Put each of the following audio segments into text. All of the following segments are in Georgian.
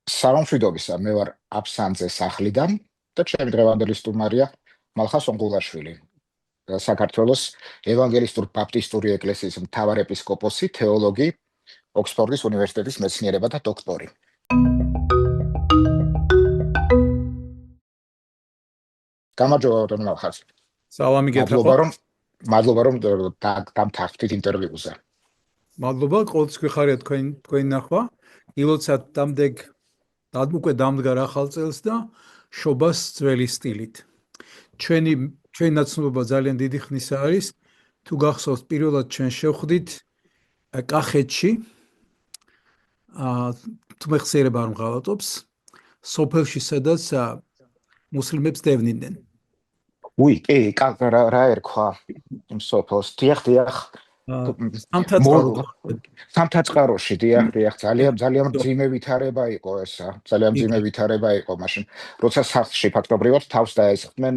სამშვიდობისა, მე ვარ აფსანძე სახლიდან და ჩემი დღევანდელი სტუმარია მალხას ონგულაშვილი, საქართველოს ევანგელისტურ ბაპტისტური ეკლესიის მთავარ ეპისკოპოსი, თეოლოგი, ოქსფორდის უნივერსიტეტის მეცნიერებათა დოქტორი. გამარჯობა ბატონო მალხას. სალამი გეთახო. მადლობა რომ დამთავრდით ინტერვიუზე. მადლობა, ყოველთვის გვიხარია თქვენი ნახვა. ილოცავთ დამდეგ უკვე დამდგარ ახალ წელს და შობას ძველი სტილით. ჩვენი ნაცნობობა ძალიან დიდი ხნისა არის. თუ გახსოვთ, პირველად ჩვენ შევხვდით კახეთში, თუ მეხსიერება არ მღალატობს, სოფელში, სადაც მუსლიმებს დევნიდნენ. რა ერქვა იმ სოფელს? დიახ. სამთაწყაროში, დიახ, ძალიან მძიმე ვითარება იყო ესა. ძალიან მძიმე ვითარება იყო მაშინ, როცა სახლში ფაქტობრივად თავს დაესხდნენ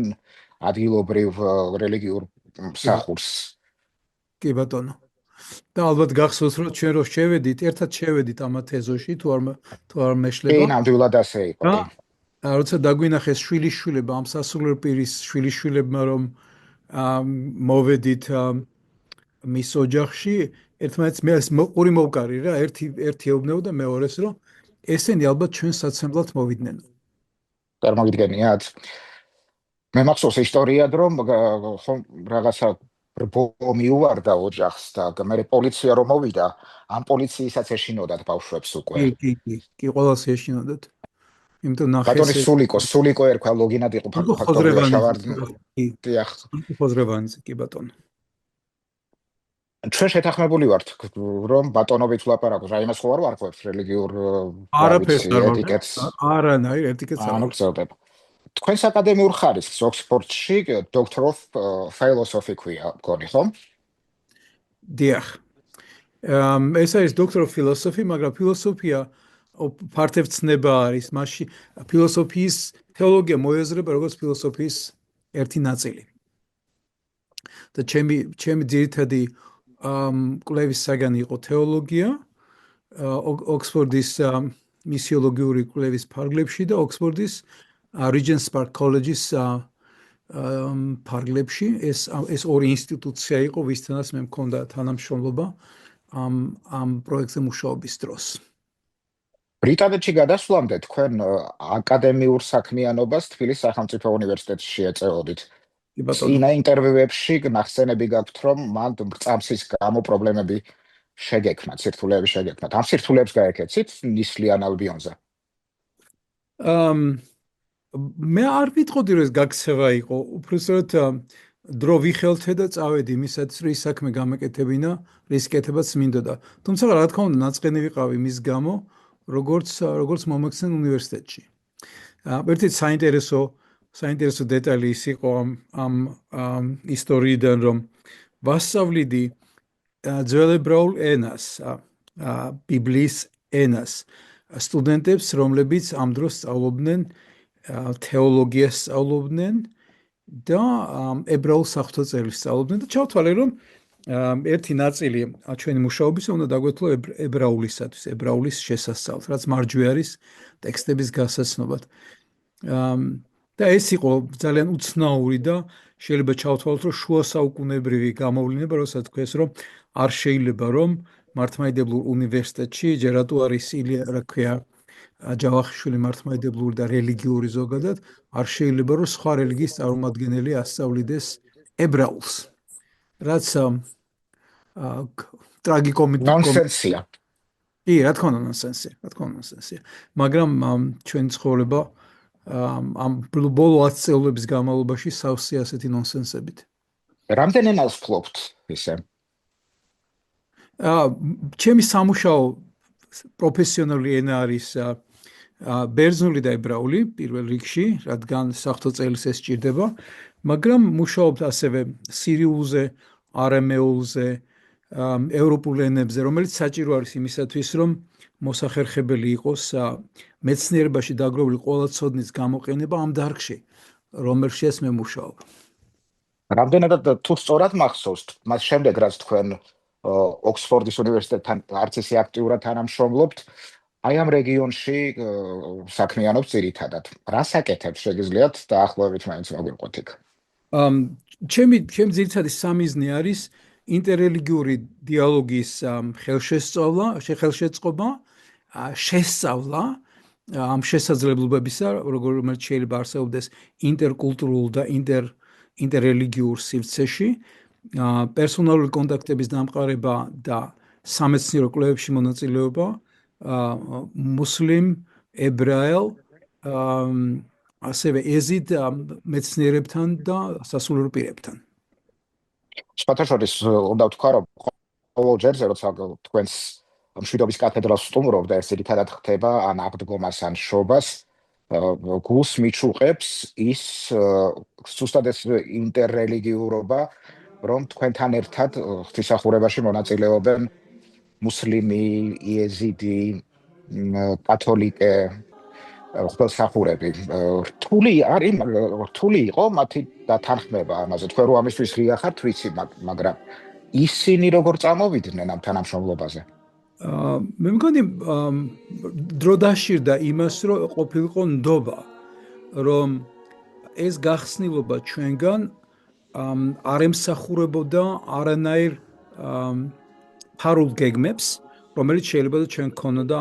ადგილობრივ რელიგიურ მსახურს. კი ბატონო. და ალბათ გახსოვს, რომ ჩვენ რო შევედით, ერთად შევედით ამათ ეზოში, თუ არ მეშლება. კი, ნამდვილად ასე იყო. როცა დაგვინახეს შვილიშვილება, ამ სასულიერო პირის შვილიშვილებმა, რომ მოვედით მის ოჯახში, ერთმანეთს ორი მოვკარი რა, ერთი ეუბნებოდა მეორეს, რომ ესენი ალბათ ჩვენ საცემლად მოვიდნენ. წარმოგიდგენიათ? მე მახსოვს ისტორიად, რომ რაღაცა რბო მიუვარდა ოჯახს და მე პოლიცია რომ მოვიდა, ამ პოლიციისაც ეშინოდათ ბავშვებს უკვე. კი, ყველას ეშინოდათ. იმიტომ ნახეს სულიკო ერქვა, ლოგინად იყო ფაქტობრივად შავარდნილი. დიახ. ხოზრევანიძე, კი ბატონო. ჩვენ შეთანხმებული ვართ, რომ ბატონობით ვლაპარაკოთ, რა იმას ხო არ ვარღვევთ რელიგიურ ეტიკეტს. არანაირ ეტიკეტს არ ვარღვევთ. თქვენს აკადემიურ ხარისხს ოქსფორდში Doctor of Philosophy ქვია, მგონი, ხო? დიახ. ეს არის Doctor of Philosophy, მაგრამ ფილოსოფია ფართევცნება არის, მასში ფილოსოფიის თეოლოგია მოიაზრება როგორც ფილოსოფიის ერთი ნაწილი. და ჩემი ძირითადი კვლევის საგანი იყო თეოლოგია, ოქსფორდის მისიოლოგიური კვლევის ფარგლებში და ოქსფორდის Regent's Park College-ის ფარგლებში. ეს ორი ინსტიტუცია იყო, ვისთანაც მე მქონდა თანამშრომლობა ამ პროექტზე მუშაობის დროს. ბრიტანეთში გადასვლამდე თქვენ აკადემიურ საქმიანობას თბილისის სახელმწიფო უნივერსიტეტში ეწეოდით. წინა ინტერვიუებში ნახსენები გაქვთ, რომ მან მრწამსის გამო პრობლემები შეგექმნათ, სირთულეები შეგექმნათ. ამ სირთულეებს გაეკეცით ნისლიან ალბიონზე? მე არ ვიტყოდი, რომ ეს გაქცევა იყო. უბრალოდ დრო ვიხელთე და წავედი იმისათვის, რომ ის საქმე გამეკეთებინა, რის კეთებაც მინდოდა. თუმცა რა თქმა უნდა, ნაწყენი ვიყავი მის გამო, როგორც მომექცნენ უნივერსიტეტში. ერთი საინტერესო დეტალი ის იყო ამ ისტორიიდან, რომ ვასწავლიდი ძველებრაულ ენას, ბიბლიის ენას სტუდენტებს, რომლებიც ამ დროს სწავლობდნენ თეოლოგიას სწავლობდნენ და ებრაულ საღვთო-წერილს სწავლობდნენ და ჩავთვალე, რომ ერთი ნაწილი ჩვენი მუშაობისა უნდა დაგვეთვალო ებრაულისათვის, ებრაულის შესასწავლად, რაც მარჯვე არის ტექსტების გასაცნობად. და ეს იყო ძალიან უცნაური და შეიძლება ჩავთვალოთ, რომ შუა საუკუნეებრივი გამოვლინება, როცა თქვეს, რომ არ შეიძლება, რომ მართლმადიდებლურ უნივერსიტეტში ჯერ რატო არის რა ქვია ჯავახიშვილი მართლმადიდებლური და რელიგიური ზოგადად, არ შეიძლება, რომ სხვა რელიგიის წარმომადგენელი ასწავლიდეს ებრაულს. რაც ტრაგიკომედია. ნონსენსია. კი, რა თქმა უნდა ნონსენსია. მაგრამ ჩვენი ცხოვრება ამ ბოლო 10 წელების განმავლობაში სავსე ასეთი ნონსენსებით. რამდენ ენას ფლობთ ისე? ჩემი სამუშაო პროფესიონალი ენა არის ბერძნული და ებრაული პირველ რიგში, რადგან საღვთო-წერილს ეს სჭირდება, მაგრამ მუშაობთ ასევე სირიულზე, არამეულზე, ევროპულ ენებზე, რომელიც საჭირო არის იმისათვის, რომ მოსახერხებელი იყოს მეცნიერებაში დაგროვილი ყველა ცოდნის გამოყენება ამ დარგში, რომელშიც მე მუშაობ. რამდენადაც თუ სწორად მახსოვს, მას შემდეგ რაც თქვენ ოქსფორდის უნივერსიტეტთან არც ისე აქტიურად თანამშრომლობთ, აი ამ რეგიონში საქმიანობს ძირითადად. რას აკეთებს შეგიძლიათ დაახლოებით მაინც მოგიყვოთ იქ? ჩემი ძირითადი სამიზნე არის ინტერრელიგიური დიალოგის ხელშეწყობა, შესწავლა ამ შესაძლებლობებისა, როგორც შეიძლება არსებობდეს ინტერკულტურულ და ინტერრელიგიურ სივრცეში, პერსონალური კონტაქტების დამყარება და სამეცნიერო კვლევებში მონაწილეობა მუსლიმ, ებრაელ, ასევე ეზიდ მეცნიერებთან და სასულიერო პირებთან. სხვათა შორის უნდა ვთქვა, რომ ყოველ ჯერზე, როცა თქვენს მშვიდობის კათედრალს სტუმრობ და ეს ძირითადად ხდება ან აღდგომას ან შობას, გულს მიჩუყებს ის ზუსტად ეს ინტერრელიგიურობა, რომ თქვენთან ერთად ღვთისმსახურებაში მონაწილეობენ მუსლიმი, იეზიდი, კათოლიკე, ღვთისმსახურები. რთული იყო მათი დათანხმება ამაზე. თქვენ რო ამისთვის ღია ხართ, ვიცი, მაგრამ ისინი როგორ წამოვიდნენ ამ თანამშრომლობაზე? მე მგონი დრო დაშირდა იმას, რომ ყოფილიყო ნდობა, რომ ეს გახსნილობა ჩვენგან არ ემსახურებოდა არანაირ ფარულ გეგმებს, რომელიც შეიძლება ჩვენ გქონოდა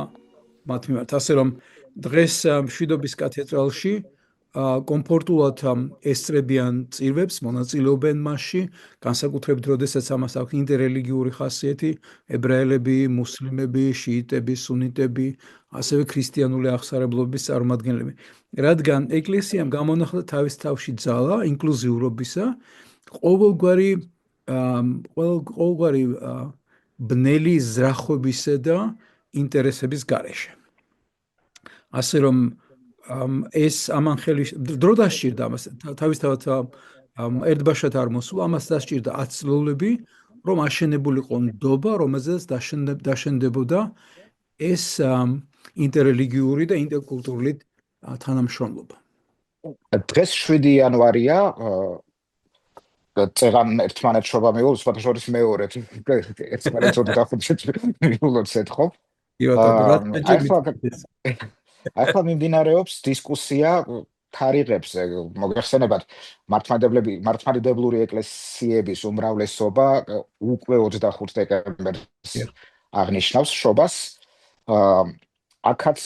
მათ მიმართ. ასე რომ დღეს მშვიდობის კათედრალში კომფორტულად ესწრებიან წირვებს, მონაწილეობენ მასში, განსაკუთრებით როდესაც ამას აქვს ინტერრელიგიური ხასიათი, ებრაელები, მუსლიმები, შიიტები, სუნიტები, ასევე ქრისტიანული აღსარებლობის წარმომადგენლები. რადგან ეკლესიამ გამონახლა თავის თავში ძალა ინკლუზიურობისა, ყოველგვარი ბნელი ზრახვებისა და ინტერესების გარეშე. ასე რომ ეს ამან ხელი დრო დასჭირდა ამას თავისთავად ერთბაშად არ მოსულა, ამას დასჭირდა ათწლეულები, რომ აშენებულიყო ნდობა, რომელზეც დაშენდებოდა ეს ინტერრელიგიური და ინტერკულტურული თანამშრომლობა. დღეს 7 იანვარია, წეღან ერთმანეთს შობა მიულ, სხვათა შორის მეორედ ერთმანეთს ოდახუჩეთ მიულოთ ეთხოვ. ახლა მიმდინარეობს დისკუსია თარიღებზე. მოგეხსენებათ, მართლმადიდებლური ეკლესიების უმრავლესობა უკვე 25 დეკემბერს აღნიშნავს შობას. აქაც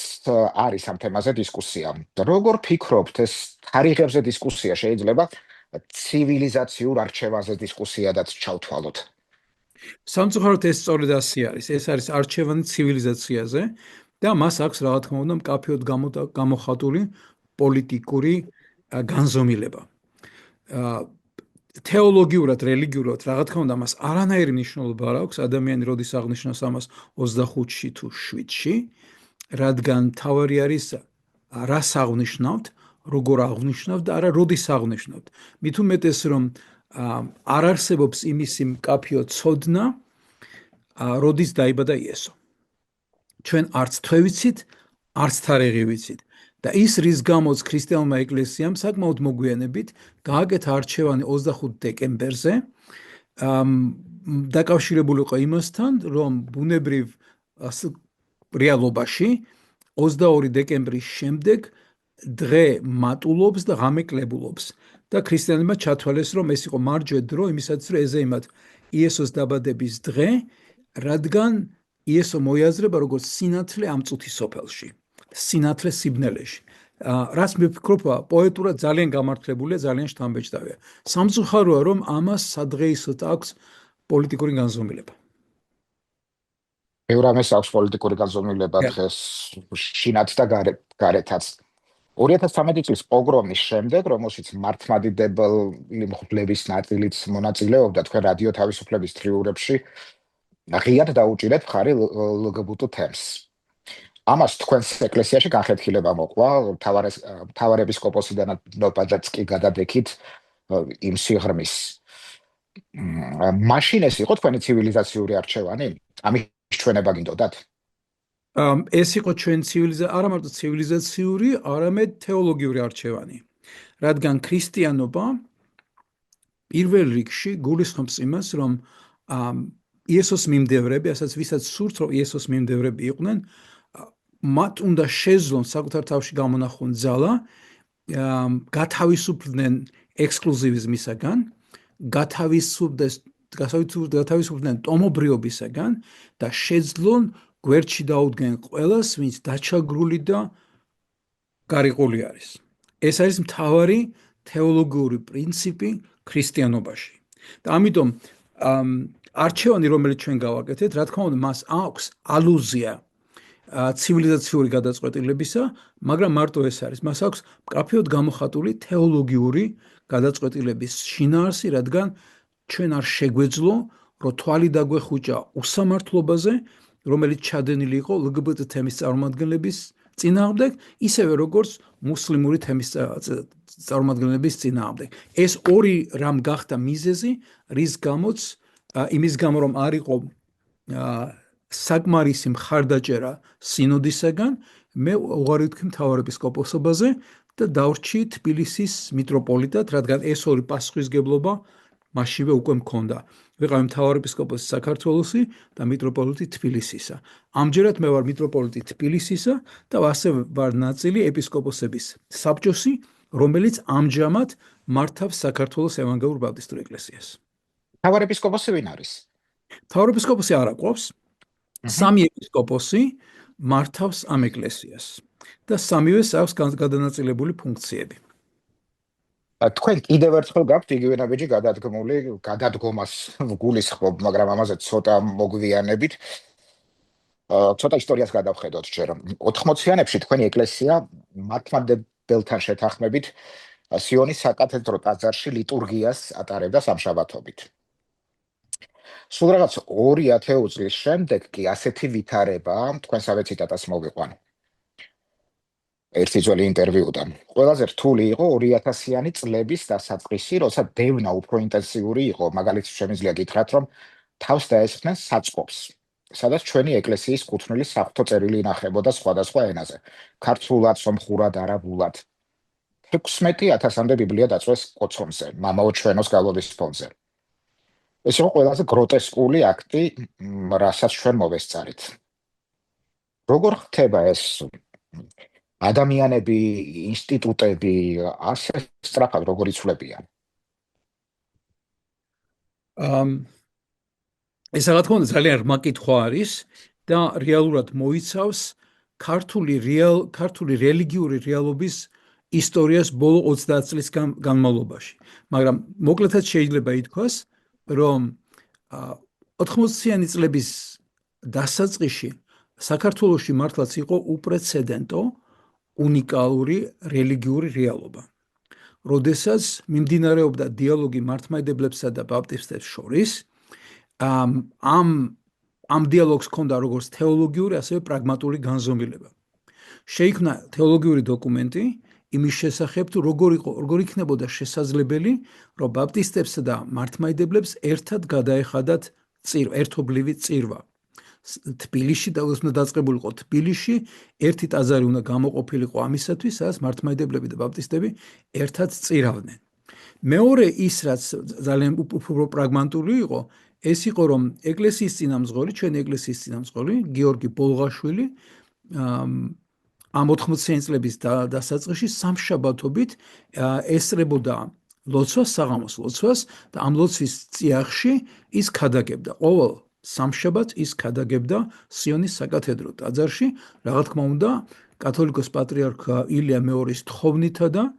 არის ამ თემაზე დისკუსია. როგორ ფიქრობთ, ეს თარიღებზე დისკუსია შეიძლება ცივილიზაციურ არჩევანზე დისკუსიადაც ჩავთვალოთ? სამწუხაროდ ეს სწორედ ასე არის. ეს არის არჩევანი ცივილიზაციაზე და მას აქვს რა თქმა უნდა მკაფიოდ გამოხატული პოლიტიკური განზომილება. თეოლოგიურად, რელიგიურად რა თქმა უნდა მას არანაირი მნიშვნელობა არ აქვს ადამიანი როდის აღნიშნავს ამას 25-ში თუ 7-ში, რადგან თავარი არის რას აღნიშნავთ, როგორ აღნიშნავთ და არა როდის აღნიშნავთ. მით უმეტეს რომ არ არსებობს იმისი მკაფიო ცოდნა, როდის დაიბადა იესო. ჩვენ არც თვე ვიცით, არც თარიღი ვიცით. და ის რის გამოც ქრისტიანულმა ეკლესიამ საკმაოდ მოგვიანებით გააკეთა არჩევანი 25 დეკემბერზე, დაკავშირებული იყო იმასთან, რომ ბუნებრივ რეალობაში 22 დეკემბრის შემდეგ დღე მატულობს და ღამე კლებულობს და ქრისტიანებმა ჩათვალეს, რომ ეს იყო მარჯვე დრო იმისათვის, რომ ეზეიმათ იესოს დაბადების დღე, რადგან იესო მოიაზრება როგორც სინათლე ამ წუთის სოფელში, სინათლე სიბნელეში. რაც მე ვფიქრობ, პოეტურად ძალიან გამართლებულია, ძალიან შთამბეჭდავია. სამწუხაროა, რომ ამას სადღეისოდ აქვს პოლიტიკური განზომილება. ბევრ ამას აქვს პოლიტიკური განზომილება დღეს შინათ და გარეთაც. 2013 წლის პოგრომის შემდეგ, რომელშიც მართლმადიდებელი მღვდლების ნაწილიც მონაწილეობდა თქვენ რადიო თავისუფლების თრიურებში, ღიად დაუჭირეთ მხარი ლგბტ თემს. ამას თქვენს ეკლესიაში განხეთქილება მოყვა, მთავარეპისკოპოსიდანაც კი გადადექით იმ სიღრმის. მაშინ ეს იყო თქვენი ცივილიზაციური არჩევანი? ამის ჩვენება გინდოდათ? ეს იყო ჩვენ არა მარტო ცივილიზაციური, არამედ თეოლოგიური არჩევანი. რადგან ქრისტიანობა პირველ რიგში გულისხმობს იმას, რომ იესოს მიმდევრები, ასაც ვისაც სურთ, რომ იესოს მიმდევრები იყვნენ, მათ უნდა შეძლონ საკუთარ თავში გამონახონ ძალა, გათავისუფლდნენ ექსკლუზივიზმისაგან, გათავისუფლდნენ ტომობრიობისაგან და შეძლონ გვერდში დაუდგნენ ყველას, ვინც დაჩაგრული და გარიყული არის. ეს არის მთავარი თეოლოგიური პრინციპი ქრისტიანობაში. და ამიტომ არჩევანი, რომელიც ჩვენ გავაკეთეთ, რა თქმა უნდა, მას აქვს ალუზია ცივილიზაციური გადაწყვეტილებისა, მაგრამ მარტო ეს არის. მას აქვს მკაფიოდ გამოხატული თეოლოგიური გადაწყვეტილების შინაარსი, რადგან ჩვენ არ შეგვეძლო, რომ თვალი დაგვეხუჭა უსამართლობაზე, რომელიც ჩადენილი იყო LGBT თემის წარმომადგენლების წინააღმდეგ, ისევე როგორც მუსლიმური თემის წარმომადგენლების წინააღმდეგ. ეს ორი რამ გახდა მიზეზი, რის გამოც იმის გამო რომ არ იყო საკმარისი მხარდაჭერა სინოდისაგან, მე უღარი ვთქვი მთავარეპისკოპოსობაზე და დავრჩი თბილისის მიტროპოლიტად, რადგან ეს ორი პასუხისგებლობა მასშივე უკვე მქონდა. ვიყავი მთავარეპისკოპოსი საქართველოსი და მიტროპოლიტი თბილისისა. ამჯერად მე ვარ მიტროპოლიტი თბილისისა და ასევე ვარ ნაწილი ეპისკოპოსების საბჭოსი, რომელიც ამჟამად მართავს საქართველოს ევანგელურ ბაპტისტურ ეკლესიას. მთავარეპისკოპოსი ვინ არის? მთავარეპისკოპოსი არ აყვავს. სამი ეპისკოპოსი მართავს ამ ეკლესიას და სამივეს აქვს გადანაწილებული ფუნქციები. თქვენ კიდევ ერთხელ გაქვთ იგივე ნაბიჯი გადადგმული, გადადგომას გულისხმობ, მაგრამ ამაზე ცოტა მოგვიანებით. ცოტა ისტორიას გადავხედოთ ჯერ. 80-იანებში თქვენი ეკლესია მართლმადიდებლთან შეთანხმებით სიონის საკათედრო ტაძარში ლიტურგიას ატარებდა სამშაბათობით. სულ რაღაც 2 წლის შემდეგ კი ასეთი ვითარება თქვენსავე ციტატას მოვიყვან. ერთი ძველი ინტერვიუდან. ყველაზე რთული იყო 2000-იანი წლების დასაწყისი, როცა დევნა უფრო ინტენსიური იყო, მაგალითად შემიძლია გითხრათ, რომ თავს დაესხნენ საწყობს, სადაც ჩვენი ეკლესიის კუთვნილი საღვთო წერილი ინახებოდა სხვადასხვა ენაზე, ქართულად, სომხურად, არაბულად. 16,000-მდე ბიბლია დაწვეს კოცონზე, მამაო ჩვენოს გალობის ფონზე. ეს იყო ყველაზე გროტესკული აქტი, რასაც ჩვენ მოვესწარით. როგორ ხდება ეს? ადამიანები, ინსტიტუტები ასე სწრაფად როგორ იცვლებიან? ეს რა თქმა უნდა ძალიან ღრმა კითხვა არის და რეალურად მოიცავს ქართული რელიგიური რეალობის ისტორიას ბოლო 30 წლის განმავლობაში. მაგრამ მოკლედაც შეიძლება ითქვას, რომ 80-იანი წლების დასაწყისში საქართველოში მართლაც იყო უპრეცედენტო უნიკალური რელიგიური რეალობა. როდესაც მიმდინარეობდა დიალოგი მართლმადიდებლებსა და ბაპტისტებს შორის, ამ დიალოგს ჰქონდა როგორც თეოლოგიური, ასევე პრაგმატული განზომილება. შეიქმნა თეოლოგიური დოკუმენტი იმის შესახებ, თუ როგორ იქნებოდა შესაძლებელი, რომ ბაპტისტებსა და მართლმადიდებლებს ერთად გადაეხადათ ერთობლივი წირვა. თბილისში და უნდა დაწყებულიყო თბილისში, ერთი ტაძარი უნდა გამოყოფილიყო ამისათვის, სადაც მართლმადიდებლები და ბაპტისტები ერთად წირავდნენ. მეორე ის, რაც ძალიან უფრო პრაგმატული იყო, ეს იყო, რომ ეკლესიის წინამძღოლი, ჩვენი ეკლესიის წინამძღოლი, გიორგი ბოლღაშვილი, ამ 80-იანი წლების დასაწყისში სამშაბათობით ესწრებოდა ლოცვას, საღამოს ლოცვას და ამ ლოცვის წიაღში ის ქადაგებდა. ყოველ სამშაბათს ის ქადაგებდა სიონის საკათედრო ტაძარში, რა თქმა უნდა, კათოლიკოს პატრიარქ ილია მეორის თხოვნითა და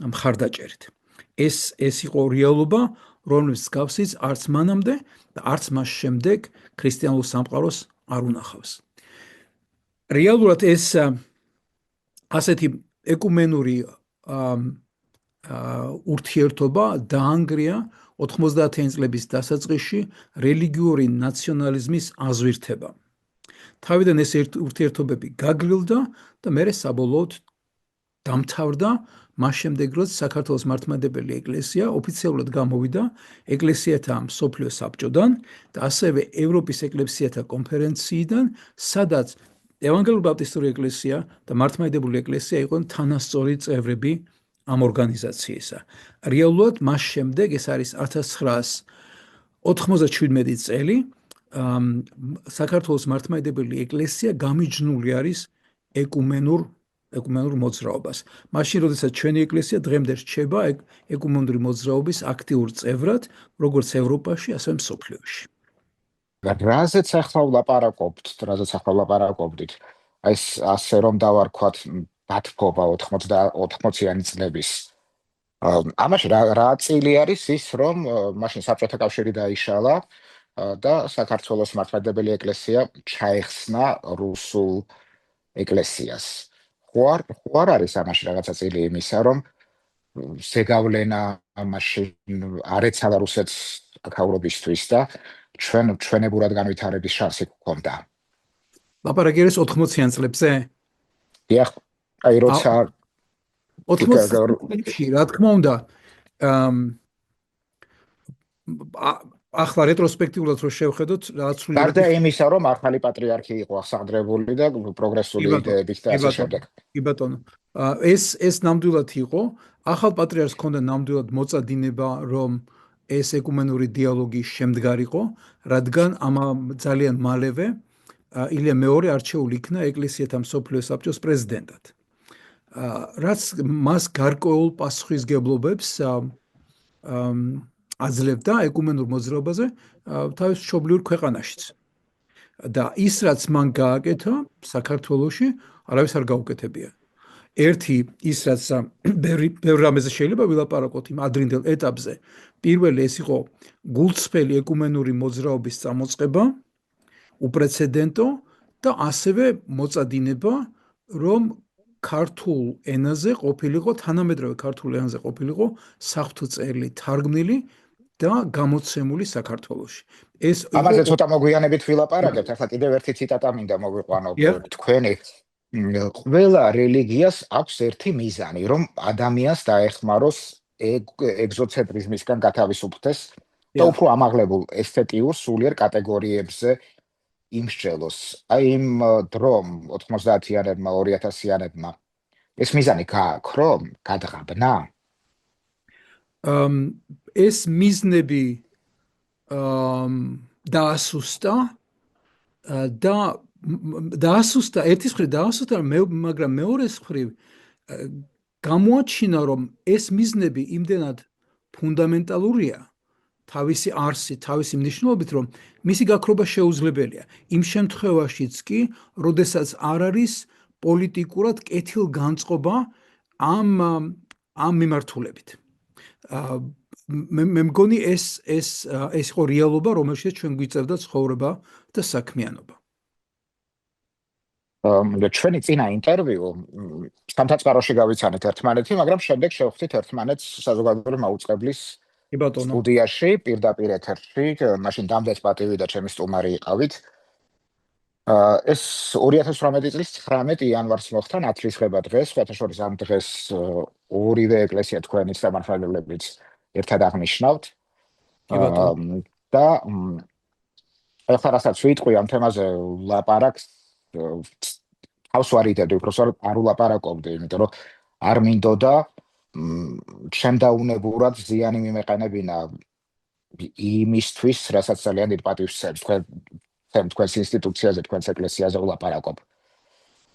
მხარდაჭერით. ეს იყო რეალობა, რომლის გავსიც არც მანამდე და არც მას შემდეგ ქრისტიანულ სამყაროს არ უნახავს. რეალურად ეს ასეთი ეკუმენური ურთიერთობა დაანგრია 90-იანი წლების დასაწყისში რელიგიური ნაციონალიზმის აზვირთება. თავიდან ეს ურთიერთობები გაგრილდა და მერე საბოლოოდ დამთავრდა მას შემდეგ, რომ საქართველოს მართლმადიდებელი ეკლესია ოფიციალურად გამოვიდა ეკლესიათა მსოფლიო საბჭოდან და ასევე ევროპის ეკლესიათა კონფერენციიდან, სადაც ევანგელური ბაპტისტური ეკლესია და მართლმადიდებელი ეკლესია იყვნენ თანასწორი წევრები ამ ორგანიზაციისა. რეალურად მას შემდეგ, ეს არის 1997 წელი, საქართველოს მართლმადიდებელი ეკლესია გამიჯნული არის ეკუმენურ მოძრაობას. მაშინ, როდესაც ჩვენი ეკლესია დღემდე რჩება ეკუმენური მოძრაობის აქტიურ წევრად, როგორც ევროპაში, ასევე მსოფლიოში. რაზეც ახლა ვლაპარაკობდით, აი ეს ასე რომ დავარქვათ, დათბობა 80-იანი წლების. ამაში რა წილი არის ის, რომ მაშინ საბჭოთა კავშირი დაიშალა და საქართველოს მართლმადიდებელი ეკლესია ჩაეხსნა რუსულ ეკლესიას. ხო არ არის ამაში რაღაცა წილი იმისა, რომ ზეგავლენა მაშინ არ ეცალა რუსეთს აქაურობისთვის და ჩვენებურად განვითარების შანსი გქონდა. ლაპარაკი არის 80-იან წლებზე? დიახ, აი როცა 80-იან წლებში, რა თქმა უნდა, ახლა რეტროსპექტიულად რო შევხედოთ, რაც სულ გარდა იმისა, რომ ახალი პატრიარქი იყო აღსაყდრებული და პროგრესული იდეებით და ასე შემდეგ. კი ბატონო. ეს ნამდვილად იყო. ახალ პატრიარქს ჰქონდა ნამდვილად მოწადინება, რომ ეს ეკუმენური დიალოგის შემდგარიყო, რადგან ძალიან მალევე ილია მეორე არჩეული იქნა ეკლესიათა მსოფლიო საბჭოს პრეზიდენტად. რაც მას გარკვეულ პასუხისგებლობებს აძლევდა ეკუმენურ მოძრაობაზე თავის მშობლიურ ქვეყანაშიც. და ის, რაც მან გააკეთა საქართველოში, არავის არ გაუკეთებია. ერთი ის, რაც ბევრ რამეზე შეიძლება ვილაპარაკოთ იმ ადრინდელ ეტაპზე. პირველი ეს იყო გულწრფელი ეკუმენური მოძრაობის წამოწყება, უპრეცედენტო და ასევე მოწადინება, რომ ქართულ ენაზე ყოფილიყო, თანამედროვე ქართულ ენაზე ყოფილიყო საღვთო წერილი თარგმნილი და გამოცემული საქართველოში. ამაზე ცოტა მოგვიანებით ვილაპარაკებთ, ახლა კიდევ ერთი ციტატა მინდა მოვიყვანო თქვენი. ყველა რელიგიას აქვს ერთი მიზანი, რომ ადამიანს დაეხმაროს ეგზოცენტრიზმისგან გათავისუფლდეს და უფრო ამაღლებულ ესთეტიურ სულიერ კატეგორიებზე იმსჯელოს. აი იმ დრომ 90-იანებმა, 2000-იანებმა ეს მიზანი გააქრო, გადღაბნა? ეს მიზნები დაასუსტა ერთის მხრივ დაასუსტა, მაგრამ მეორეს მხრივ გამოაჩინა, რომ ეს მიზნები იმდენად ფუნდამენტალურია თავისი არსით, თავისი მნიშვნელობით, რომ მისი გაქრობა შეუძლებელია. იმ შემთხვევაშიც კი, როდესაც არ არის პოლიტიკურად კეთილგანწყობა ამ მიმართულებით. მე მგონი ეს იყო რეალობა, რომელშიც ჩვენ გვიწევდა ცხოვრება და საქმიანობა. ჩვენი წინა ინტერვიუ სამთაწყაროში გავიცანით ერთმანეთი, მაგრამ შემდეგ შევხვდით ერთმანეთს საზოგადოებრივი მაუწყებლის სტუდიაში, პირდაპირ ეთერში, მაშინ დამდეს პატივი და ჩემი სტუმარი იყავით. ეს 2018 წლის 19 იანვარს მოხდა ნათლისღება დღეს, სხვათა შორის ამ დღეს ორივე ეკლესია თქვენიც და მართლმადიდებლებიც ერთად აღნიშნავთ. და ახლა რასაც ვიტყვი ამ თემაზე ლაპარაკს თავს ვარიდებდი, უბრალოდ არ ვლაპარაკობდი, იმიტომ რომ არ მინდოდა შემდაუნებურად ზიანი მიმეყენებინა იმისთვის, რასაც ძალიან დიდ პატივს სცემს თქვენს ინსტიტუციაზე, თქვენს ეკლესიაზე ვლაპარაკობ.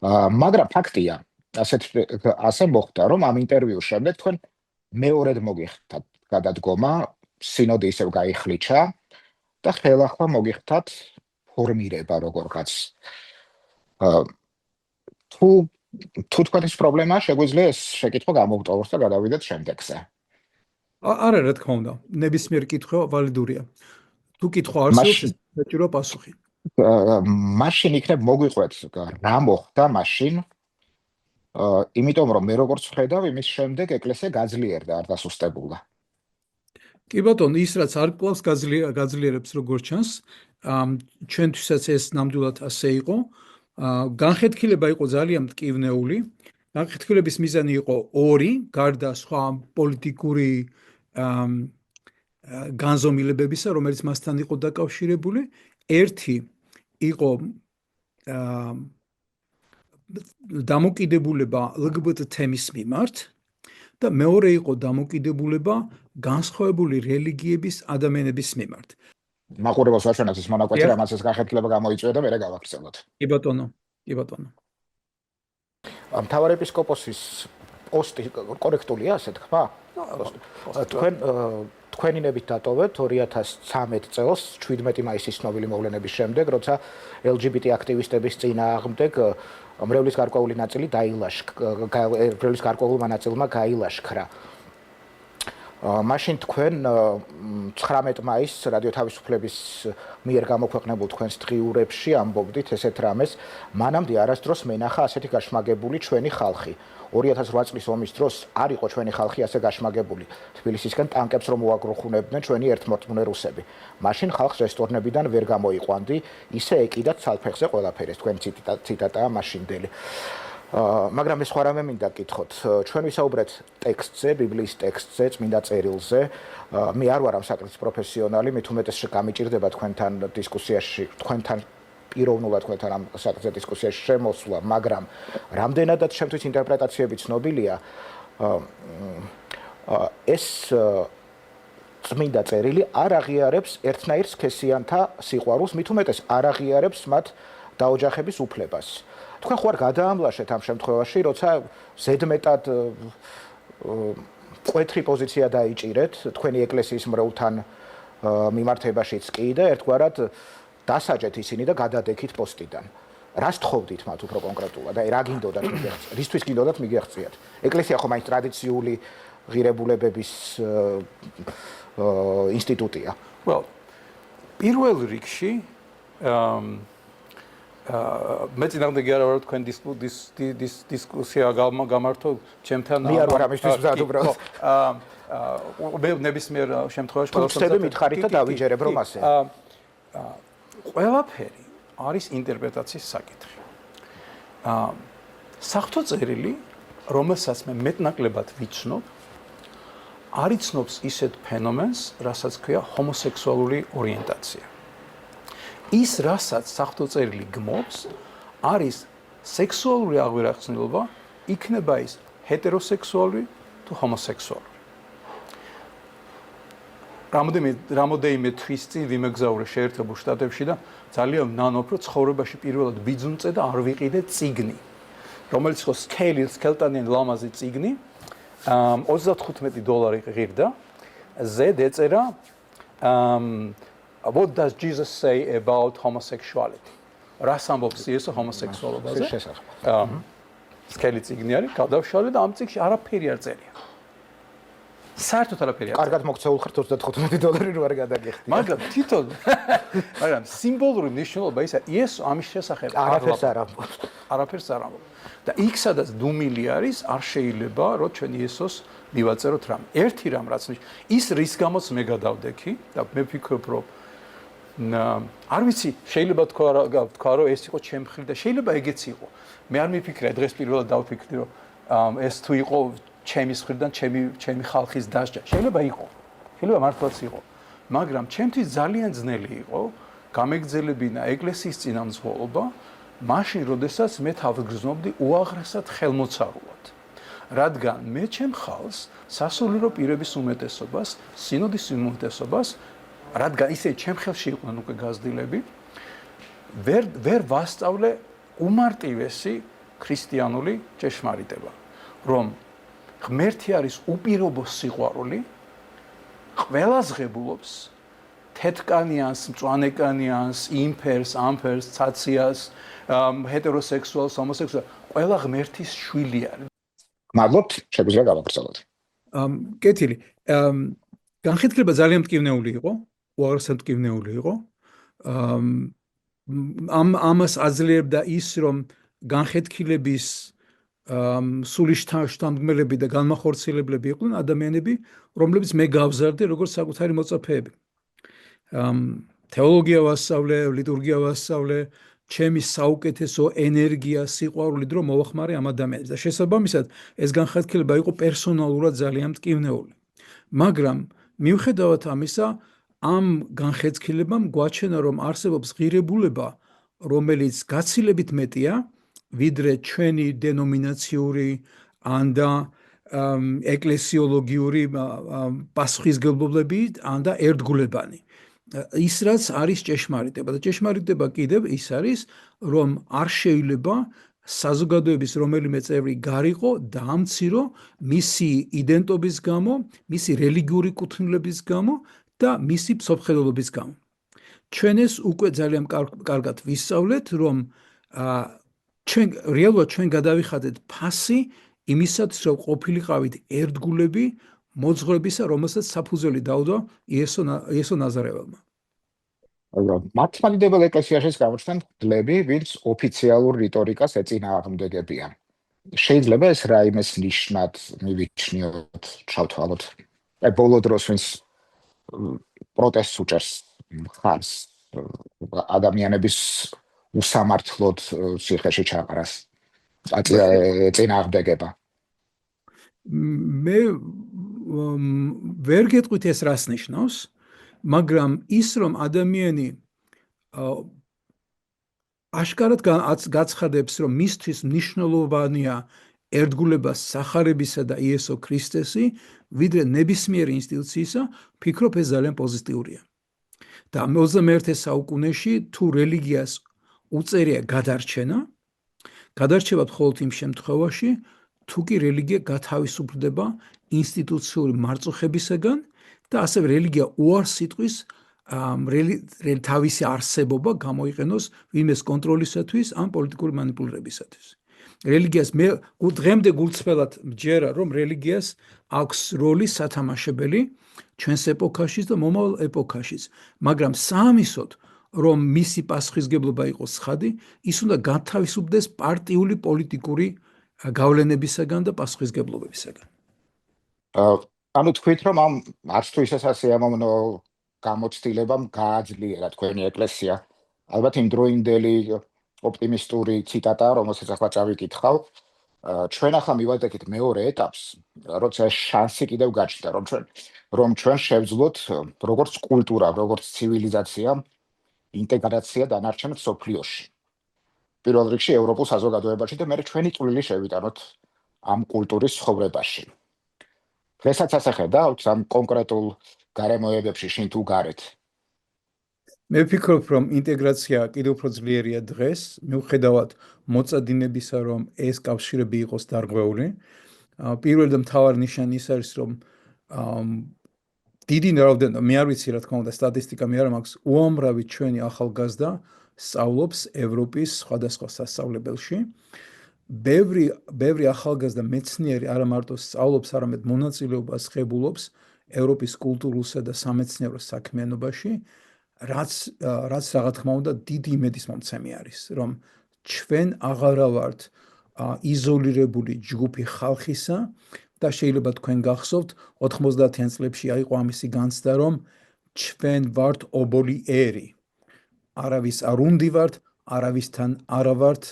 მაგრამ ფაქტია, ასე მოხდა, რომ ამ ინტერვიუს შემდეგ თქვენ მეორედ მოგიხდათ გადადგომა, სინოდი ისევ გაიხლიჩა და ხელახლა მოგიხდათ ფორმირება როგორღაც. თუ თქვენს პრობლემაა, შეგვიძლია ეს შეკითხვა გამოვტოვოთ და გადავიდეთ შემდეგზე. არა, რა თქმა უნდა, ნებისმიერ კითხვა ვალიდურია. თუ კითხვა არსებობს, საჭირო პასუხი. მაშინ იქნებ მოგვიყვეთ რა მოხდა მაშინ, იმიტომ რომ მე როგორც ვხედავ, იმის შემდეგ ეკლესია გაძლიერდა, არ დასუსტებულა. კი ბატონო, ის რაც არ კლავს გაძლიერებს როგორც ჩანს, ჩვენთვისაც ეს ნამდვილად ასე იყო. განხეთქილება იყო ძალიან მტკივნეული. განხეთქილების მიზანი იყო ორი, გარდა სხვა პოლიტიკური განზომილებებისა, რომელიც მასთან იყო დაკავშირებული. ერთი იყო დამოკიდებულება LGBT თემის მიმართ და მეორე იყო დამოკიდებულება განსხვავებული რელიგიების ადამიანების მიმართ. მაყურებელს ვაჩვენებთ ის მონაკვეთი, რამაც ეს განხეთქილება გამოიწვია და მერე გავაგრძელოთ. კი ბატონო, კი ბატონო. მთავარ ეპისკოპოსის პოსტი კორექტულია, ასე თქვა? თქვენინებით დატოვეთ 2013 წელს 17 მაისის ცნობილი მოვლენების შემდეგ, როცა LGBT აქტივისტების წინააღმდეგ მრევლის გარკვეული ნაწილი მრევლის გარკვეულმა ნაწილმა გაილაშქრა. მაშინ თქვენ 19 მაისს რადიო თავისუფლების მიერ გამოქვეყნებულ თქვენს დღიურებში ამბობდით ესეთ რამეს: მანამდე არასდროს მენახა ასეთი გაშმაგებული ჩვენი ხალხი. 2008 წლის ომის დროს არ იყო ჩვენი ხალხი ასე გაშმაგებული. თბილისისკენ ტანკებს რომ უაგროხუნებდნენ ჩვენი ერთმორწმუნე რუსები. მაშინ ხალხს რესტორნებიდან ვერ გამოიყვანდი, ისე ეკიდათ ცალფეხზე ყველაფერი. ეს თქვენი ციტატაა მაშინდელი. მაგრამ ეს სხვა რამე მინდა გკითხოთ. ჩვენ ვისაუბრეთ ტექსტზე, ბიბლიის ტექსტზე, წმინდა წერილზე. მე არ ვარ ამ საკითხის პროფესიონალი, მით უმეტეს გამიჭირდება თქვენთან დისკუსიაში, თქვენთან პიროვნულად თქვენთან ამ საკითხზე დისკუსიაში შემოსვლა, მაგრამ რამდენადაც შემთხვევის ინტერპრეტაციები ცნობილია, ეს წმინდა წერილი არ აღიარებს ერთნაირ სქესიანთა სიყვარულს, მით უმეტეს არ აღიარებს მათ დაოჯახების უფლებას. თქვენ ხوار გადაამლაშეთ ამ შემთხვევაში, როცა ზედმეტად კვეთრი პოზიცია დაიჭირეთ თქვენი ეკლესიის მრევლთან მიმართებაშიც კი და ერთგვარად დასაჯეთ ისინი და გადადექით პოსტიდან. რას თხოვდით მათ უფრო კონკრეტულად? აი რა გინდოდათ მიგეღწიათ? რისთვის გინდოდათ მიგეღწიათ? ეკლესია ხომ აი ტრადიციული ღირებულებების ინსტიტუტია. Well, პირველ რიგში მე წინამდე კი არა ვარ თქვენ დისკუსია გამართო ჩემთან. მე არ ვარ ამისთვის მზად უბრალოდ. მე ნებისმიერ შემთხვევაში ხუთები მითხარით და დავიჯერებ რომ ასე. ყველაფერი არის ინტერპრეტაციის საკითხი. საღვთო წერილი, რომელსაც მე მეტნაკლებად ვიცნობ, არ იცნობს ისეთ ფენომენს, რასაც ქვია ჰომოსექსუალური ორიენტაცია. ის, რასაც საღვთო წერილი გმობს, არის სექსუალური აღვირახსნილობა, იქნება ის ჰეტეროსექსუალური თუ ჰომოსექსუალური. რამოდენიმე თვის წინ ვიმეგზავრე შეერთებულ შტატებში და ძალიან ვნანობ, რომ ცხოვრებაში პირველად ვიძუნწე და არ ვიყიდე წიგნი, რომელიც ხო სქელტანიანი ლამაზი წიგნი, $35 ღირდა, ზედ ეწერა What does Jesus say about homosexuality? რას ამბობს იესო ჰომოსექსუალობაზე? სქელი წიგნი არის, გადავშალე და ამ წიგნში არაფერი არ წერია. საერთოდ არაფერი არ წერია. კარგად მოქცეულ ხართ $35 რო არ გადაგიხდი. მაგრამ სიმბოლური მნიშვნელობა ისა იესო ამის შესახებ არაფერს არ ამბობს. არაფერს არ ამბობს. და იქ სადაც დუმილი არის, არ შეიძლება რომ ჩვენ იესოს მივაწეროთ რამ. ერთი რამ რაც ის რის გამოც მე გადავდექი და მე ვფიქრობ რომ არ ვიცი, შეიძლება თქვა რომ ეს იყო ჩემი მხრიდან და შეიძლება ეგეც იყო. მე არ მიფიქრე დღეს პირველად დავფიქრდი რომ ეს თუ იყო ჩემი მხრიდან ჩემი ხალხის დასჯა. შეიძლება იყო. შეიძლება მართლაც იყო. მაგრამ ჩემთვის ძალიან ძნელი იყო გამეგრძელებინა ეკლესიის წინამძღოლობა, მაშინ როდესაც მე თავს გრძნობდი უაღრესად ხელმოწარულად. რადგან მე ჩემ ხალხს სასულიერო პირების უმეტესობას, სინოდის უმეტესობას რადგან ისე ჩემ ხელში იყვნენ უკვე გაზრდილები, ვერ ვასწავლე უმარტივესი ქრისტიანული ჭეშმარიტება, რომ ღმერთი არის უპირობო სიყვარული, ყველას ღებულობს, თეთრკანიანს, მწვანეკანიანს, იმფერს, ამფერს, ცაციას, ჰეტეროსექსუალს, ჰომოსექსუალს, ყველა ღმერთის შვილი არის. მადლობთ, შეგვიძლია გავაგრძელოთ. კეთილი. განხეთქილება ძალიან მტკივნეული იყო. უაღრესად მტკივნეული იყო. ამას აძლიერებდა ის, რომ განხეთქილების სული შთამდგმელები და განმახორციელებლები იყვნენ ადამიანები, რომლებიც მე გავზარდე როგორც საკუთარი მოწაფეები. თეოლოგია ვასწავლე, ლიტურგია ვასწავლე, ჩემი საუკეთესო ენერგია, სიყვარული დრო მოვახმარე ამ ადამიანებს და შესაბამისად ეს განხეთქილება იყო პერსონალურად ძალიან მტკივნეული. მაგრამ მიუხედავად ამისა, ამ განხეთქილებამ გვაჩვენა, რომ არსებობს ღირებულება, რომელიც გაცილებით მეტია, ვიდრე ჩვენი დენომინაციური ან და ეკლესიოლოგიური პასუხისგებლობები ან და ერთგულებანი. ის რაც არის ჭეშმარიტება და ჭეშმარიტება კიდევ ის არის, რომ არ შეიძლება საზოგადოების რომელიმე წევრი გარიყო, დაამცირო მისი იდენტობის გამო, მისი რელიგიური კუთვნილების გამო და მისი მსოფლმხედველობის გამო. ჩვენ ეს უკვე ძალიან კარგად ვისწავლეთ, რომ რეალურად ჩვენ გადავიხადეთ ფასი იმისათვის, რომ ყოფილიყავით ერთგულები მოძღვრებისა, რომელსაც საფუძველი დაუდო იესო ნაზარეველმა. მართლმადიდებელ ეკლესიაში გამოჩნდნენ მღვდლები, ვინც ოფიციალურ რიტორიკას ეწინააღმდეგებიან. შეიძლება ეს რაიმეს ნიშნად მივიჩნიოთ, ჩავთვალოთ. ბოლო დროს ვინც პროტესტს უჭერს მხარს ადამიანების უსამართლოდ ციხეში ჩაყრას ეწინააღმდეგება. მე ვერ გეტყვით ეს რას ნიშნავს, მაგრამ ის რომ ადამიანი აშკარად გაცხადებს, რომ მისთვის მნიშვნელოვანია ერთგულებას სახარებისა და იესო ქრისტესი, ვიდრე ნებისმიერი ინსტიტუციისა, ფიქრობ ეს ძალიან პოზიტიურია. და 21 საუკუნეში თუ რელიგიას უწერია გადარჩენა, გადარჩება მხოლოდ იმ შემთხვევაში, თუ კი რელიგია გათავისუფლდება ინსტიტუციური მარწუხებისაგან და ასევე რელიგია უარს იტყვის თავისი არსებობა გამოიყენოს ვინმეს კონტროლისათვის ან პოლიტიკური მანიპულირებისათვის. რელიგიას მე დღემდე გულწრფელად მჯერა, რომ რელიგიას აქვს როლი სათამაშებელი ჩვენს ეპოქაშიც და მომავალ ეპოქაშიც, მაგრამ საამისოდ, რომ მისი პასუხისგებლობა იყოს ცხადი, ის უნდა გათავისუფლდეს პარტიული პოლიტიკური გავლენებისაგან და პასუხისგებლობებისაგან. ანუ თქვით, რომ ამ არც თუ ისე სასიამოვნო გამოცდილებამ გააძლიერა თქვენი ეკლესია. ალბათ იმ დროინდელი ოპტიმისტური ციტატა, რომელსაც ახლა წავიკითხავ, ჩვენ ახლა მივადექით მეორე ეტაპს, როცა შანსი კიდევ გაჩნდა, რომ ჩვენ შევძლოთ როგორც კულტურა, როგორც ცივილიზაცია, ინტეგრაცია დანარჩენ მსოფლიოში. პირველ რიგში ევროპულ საზოგადოებაში და მე ჩვენი წვლილი შევიტანოთ ამ კულტურის ცხოვრებაში. დღესაც ასე ხედავთ ამ კონკრეტულ გარემოებებში შინ თუ გარეთ. მე ვფიქრობ, რომ ინტეგრაცია კიდევ უფრო ძლიერია დღეს, მიუხედავად მოწადინებისა, რომ ეს კავშირები იყოს დარღვეული. პირველი და მთავარი ნიშანი ის არის, რომ დიდი რაოდენობა, მე არ ვიცი რა თქმა უნდა, სტატისტიკა მე არ მაქვს, უამრავი ჩვენი ახალგაზრდა სწავლობს ევროპის სხვადასხვა სასწავლებელში. ბევრი ახალგაზრდა მეცნიერი არა მარტო სწავლობს, არამედ მონაწილეობას ღებულობს ევროპის კულტურულსა და სამეცნიერო საქმიანობაში, რაც რა თქმა უნდა დიდი იმედის მომცემი არის, რომ ჩვენ აღარა ვართ იზოლირებული ჯგუფი ხალხისა და შეიძლება თქვენ გახსოვთ 90-იან წლებში აიყო ამისი განცდა, რომ ჩვენ ვართ ობოლი ერი. არავის არ უნდივართ, არავისთან არა ვართ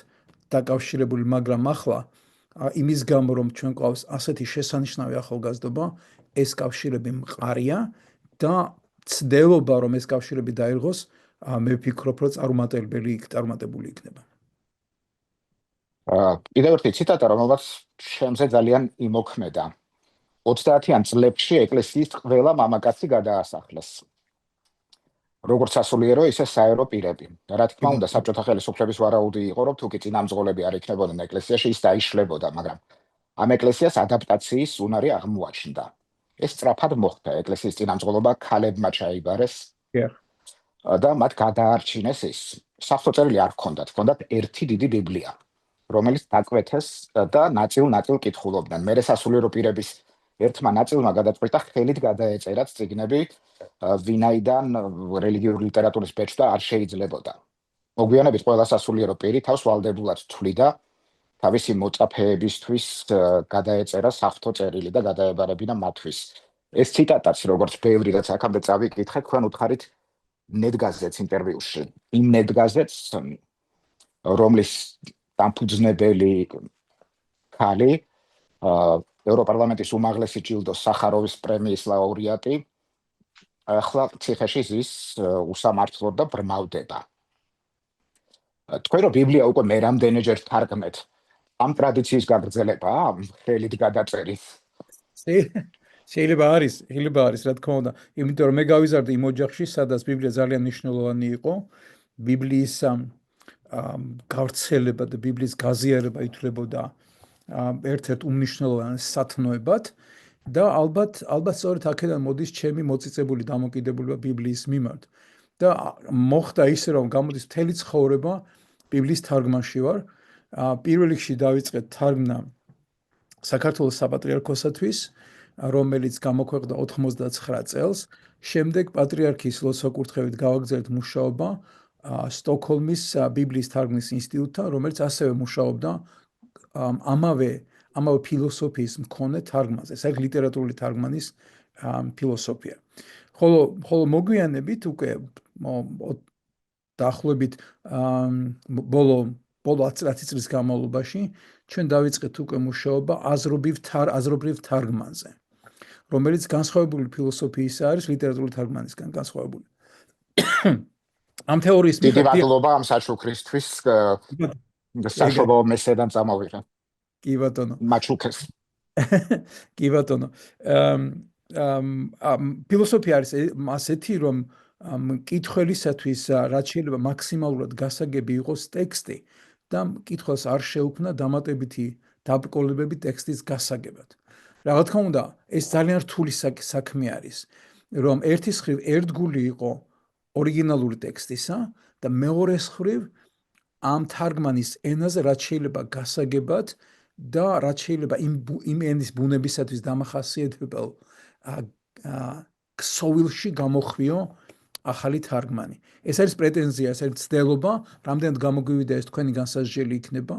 დაკავშირებული, მაგრამ ახლა იმის გამო, რომ ჩვენ გვყავს ასეთი შესანიშნავი ახალგაზრდობა, ეს კავშირები მყარია და ცდილობა, რომ ეს კავშირები დაირღოს, მე ვფიქრობ, რომ წარუმატებელი იქნება. კიდევ ერთი ციტატა, რომელსაც ჩემზე ძალიან იმოქმედა. 30-იან წლებში ეკლესიის ყველა მამაკაცი გადაასახლეს. როგორც სასულიერო, ისე საერო პირები. რა თქმა უნდა, საბჭოთა ხელისუფლების ვარაუდი იყო, რომ თუ კი წინამძღოლები არ იქნებოდნენ ეკლესიაში, ის დაიშლებოდა, მაგრამ ამ ეკლესიას ადაპტაციის უნარი აღმოაჩნდა. ეს სწრაფად მოხდა, ეკლესიის წინამძღოლობა ქალებმა ჩაიბარეს და მათ გადაარჩინეს ის. საფრთხო წერილი არ ჰქონდათ, ჰქონდათ ერთი დიდი ბიბლია, რომელიც დაკვეთეს და ნაწილ-ნაწილ კითხულობდნენ. მერე სასულიერო პირების ერთმა ნაწილმა გადაწყვიტა ხელით გადაეწერათ წიგნები, ვინაიდან რელიგიური ლიტერატურის ბეჭდა არ შეიძლებოდა. მოგვიანებით ყველა სასულიერო პირი თავს ვალდებულად თვლიდა თავისი მოწაფეებისთვის გადაეწერა საფრთხო წერილი და გადაებარებინა მათთვის. ეს ციტატაც, როგორც ბევრი რაც აქამდე წავიკითხე, თქვენ უთხარით ნედგაზეთს ინტერვიუში. იმ ნედგაზეთს, რომლის დამფუძნებელი ქალი, ევროპარლამენტის უმაღლესი ჯილდოს სახაროვის პრემიის ლაურეატი, ახლა ციხეში ზის უსამართლოდ და ბრმავდება. თქვენ რომ ბიბლია უკვე მე რამდენჯერ თარგმნეთ, ამ ტრადიციის გაგრძელებაა, ხელით გადაწერის. შეიძლება არის, რა თქმა უნდა, იმიტომ რომ მე გავიზარდე იმ ოჯახში, სადაც ბიბლია ძალიან მნიშვნელოვანი იყო. ბიბლიის გავრცელება და ბიბლიის გაზიარება ითვლებოდა ერთ-ერთ უმნიშვნელოვან სათნოებად და ალბათ სწორედ აქედან მოდის ჩემი მოწიწებული დამოკიდებულება ბიბლიის მიმართ და მოხდა ისე რომ გამოდის მთელი ცხოვრება ბიბლიის თარგმანში ვარ პირველ რიგში დავიწყე თარგმნა საქართველოს საპატრიარქოსათვის რომელიც გამოქვეყნდა 99 წელს შემდეგ პატრიარქის ლოცვა-კურთხევით გავაგრძელებთ მუშაობა სტოკჰოლმის ბიბლიის თარგმნის ინსტიტუტთან რომელიც ასევე მუშაობდა ამავე ფილოსოფიის მქონე თარგმანზე ეს არის ლიტერატურული თარგმანის ფილოსოფია ხოლო მოგვიანებით უკვე დაახლოებით ბოლო 10 წლის განმავლობაში ჩვენ დავიწყეთ უკვე მუშაობა აზრობრივ თარგმანზე რომელიც განსხვავებული ფილოსოფიისა არის ლიტერატურული თარგმანისგან განსხვავებული ამ თეორიის დიდი მადლობა ამ საჩუქრისთვის საშობო მესედან წამოვიღე კი ბატონო მაჩუქეს კი ბატონო ფილოსოფია არის ასეთი რომ მკითხველისათვის რაც შეიძლება მაქსიმალურად გასაგები იყოს ტექსტი და მკითხველს არ შეუქმნა დამატებითი დაბრკოლებები ტექსტის გასაგებად. რა თქმა უნდა, ეს ძალიან რთული საქმე არის, რომ ერთის მხრივ ერთგული იყო ორიგინალური ტექსტისა და მეორეს მხრივ ამ თარგმანის ენაზე რაც შეიძლება გასაგებად და რაც შეიძლება იმ ენის ბუნებისათვის დამახასიათებელ ქსოვილში გამოხვიო ახალი თარგმანი. ეს არის პრეტენზია, ეს არის ცდელობა, რამდენად გამოგვივიდა ეს თქვენი განსაზღვრელი იქნება.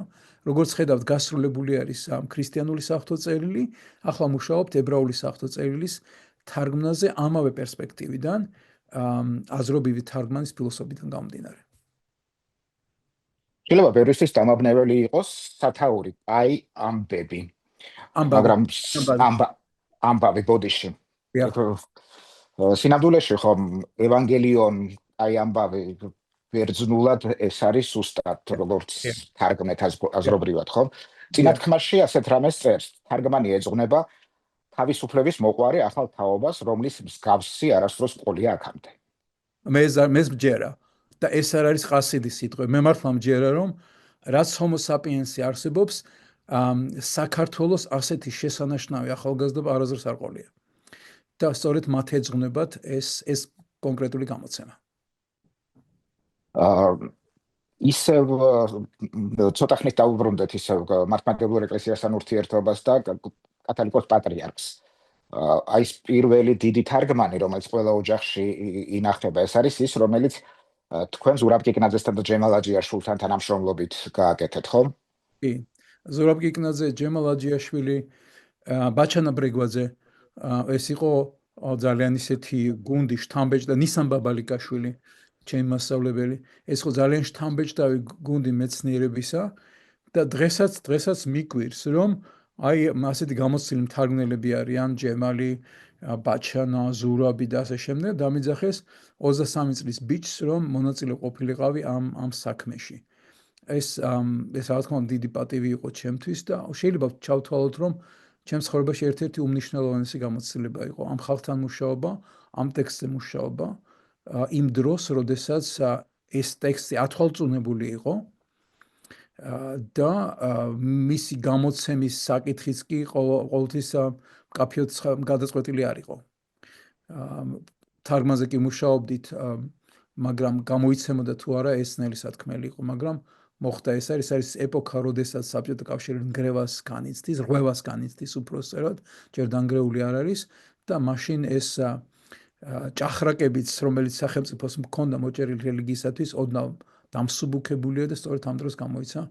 როგორც ხედავთ, გასრულებული არის ქრისტიანული საღვთო-წერილი, ახლა მუშაობთ ებრაული საღვთო-წერილის თარგმნაზე ამავე პერსპექტივიდან, აზრობრივი თარგმანის ფილოსოფიიდან გამომდინარე. შეიძლება ბევრისთვის დამაბნეველი იყოს სათაური, აი ამბები. მაგრამ ამბავი ბოდიში. სინამდვილეში ხომ ევანგელიონ აი ამბავი ბერძნულად ეს არის სუსტად როგორც თარგმნეთ აზრობრივად ხომ წინათქმაში ასეთ რამეს წერს თარგმანი ეძღვნება თავისუფლების მოყვარე ახალ თაობას რომლის მსგავსი არასდროს ყოლია აქამდე მე მჯერა და ეს არ არის ყასიდის სიტყვა მე მართლა მჯერა რომ რაც ჰომო საპიენსი არსებობს საქართველოს ასეთი შესანაშნავი ახალგაზრდობა არასდროს არ ყოლია და სწორედ მათ ეძღვნებათ ეს კონკრეტული გამოცემა. ისევ ცოტა ხნით დავუბრუნდეთ ისევ მართლმადიდებლურ ეკლესიასთან ურთიერთობას და კათოლიკოს პატრიარქს. აი ეს პირველი დიდი თარგმანი, რომელიც ყველა ოჯახში ინახება, ეს არის ის, რომელიც თქვენ ზურაბ კიკნაძესთან და ჯემალ აჯიაშვილთან თანამშრომლობით გააკეთეთ, ხო? კი. ზურაბ კიკნაძე, ჯემალ აჯიაშვილი, ბაჩანა ბრეგვაძე ეს იყო ძალიან ისეთი გუნდი შთამბეჭ და ნისან ბაბალიკაშვილი ჩემი მასწავლებელი ეს იყო ძალიან შთამბეჭდავი გუნდი მეცნიერებისა და დღესაც მიგვირს რომ აი ასეთი გამოცდილი მთარგმნელები არიან ჯემალი ბაჩანა ზურაბი და ასე შემდეგ დამიძახეს 23 წლის ბიჭს რომ მონაწილე ყოფილიყავი ამ საქმეში ეს რა თქმა უნდა დიდი პატივი იყო ჩემთვის და შეიძლება ჩავთვალოთ რომ ჩემს ცხოვრებაში ერთ-ერთი უმნიშვნელოვანესი გამოცდილება იყო ამ ხალხთან მუშაობა, ამ ტექსტზე მუშაობა, იმ დროს, როდესაც ეს ტექსტი ათვალწუნებული იყო და მისი გამოცემის საკითხიც კი ყოველთვის მკაფიოდ გადაწყვეტილი არ იყო. თარგმანზე კი მუშაობდით, მაგრამ გამოიცემოდა თუ არა ეს ნელი სათქმელი იყო, მაგრამ მოხდა ეს არის ეპოქა, როდესაც საბჭოთა კავშირი ნგრევას განიცდის, რღვევას განიცდის უпроსტად, ჯერ დანგრეული არ არის და მაშინ ეს ჭახრაკებიც, რომელიც სახელმწიფოს მქონდა მოჭერილი რელიგიისათვის, ოდნავ დამსუბუქებულია და სწორედ ამ დროს გამოიცა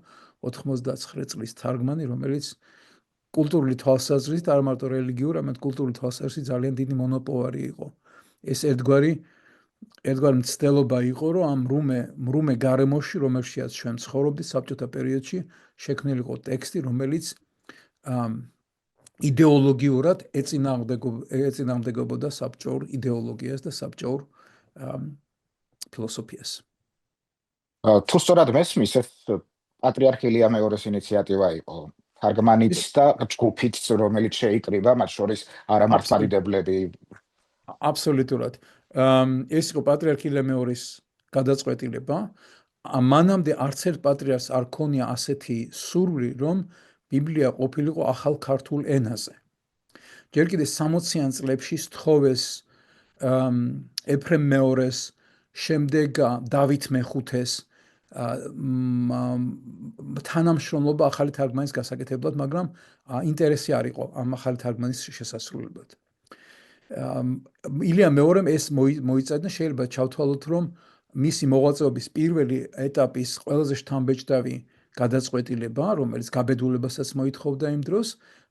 99 წლის თარგმანი, რომელიც კულტურული თვალსაზრისით, არ მარტო რელიგიურ, არამედ კულტურული თვალსაზრისით ძალიან დიდი მონოპოლარი იყო. ეს ერთგვარი მცდელობა იყო, რომ ამ მრუმე გარემოში, რომელშიც ჩვენ ცხოვრობდით საბჭოთა პერიოდში, შექმნილიყო ტექსტი, რომელიც იდეოლოგიურად ეწინააღმდეგებოდა საბჭოურ იდეოლოგიას და საბჭოურ ფილოსოფიას. თუ სწორად მესმის, ეს პატრიარქ ილია მეორეს ინიციატივა იყო. თარგმანიც და ჯგუფიც, რომელიც შეიკრიბა, მათ შორის არამართლმადიდებლები. აბსოლუტურად. ეს იყო პატრიარქ ილია მეორის გადაწყვეტილება. მანამდე არც ერთ პატრიარქს არ ქონია ასეთი სურვილი, რომ ბიბლია ყოფილიყო ახალ ქართულ ენაზე. ჯერ კიდე 60-იან წლებში სთხოვეს ეფრემ მეორეს, შემდეგ დავით მეხუთეს თანამშრომლობა ახალი თარგმანის გასაკეთებლად, მაგრამ ინტერესი არ იყო ამ ახალი თარგმანის შესასრულებლად. ილია მეორემ ეს მოიწადა, შეიძლება ჩავთვალოთ, რომ მისი მოღვაწეობის პირველი ეტაპის ყველაზე შთამბეჭდავი გადაწყვეტილება, რომელიც გაბედულებასაც მოითხოვდა იმ დროს,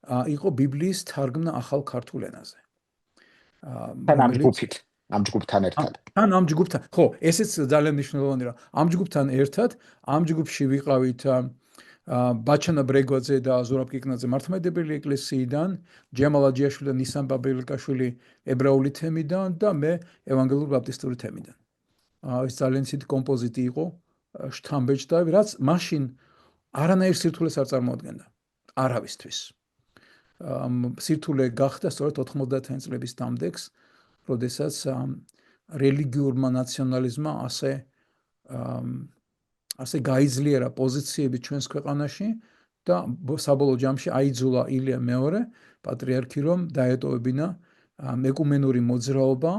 იყო ბიბლიის თარგმნა ახალ ქართულ ენაზე. ამ ჯგუფთან ერთად. ამ ჯგუფთან, ხო, ესეც ძალიან მნიშვნელოვანი რა. ამ ჯგუფთან ერთად, ამ ჯგუფში ვიყავით ბაჩანა ბრეგვაძე და ზურაბ კიკნაძე მართლმადიდებელი ეკლესიიდან, ჯემალ აჯიაშვილი და ნისან ბაბილიკაშვილი ებრაული თემიდან და მე ევანგელური ბაპტისტური თემიდან. ეს ძალიან ცივი კომპოზიტი იყო, შთამბეჭდავი, რაც მაშინ არანაირ სირთულეს არ წარმოადგენდა. არავისთვის. სირთულე გახდა სწორედ 90-იან წლების დამდეგს, როდესაც რელიგიურმა ნაციონალიზმმა ასე გაიძლიერა პოზიციები ჩვენს ქვეყანაში და საბოლოო ჯამში აიძულა ილია მეორე პატრიარქი, რომ დაეტოვებინა ეკუმენური მოძრაობა,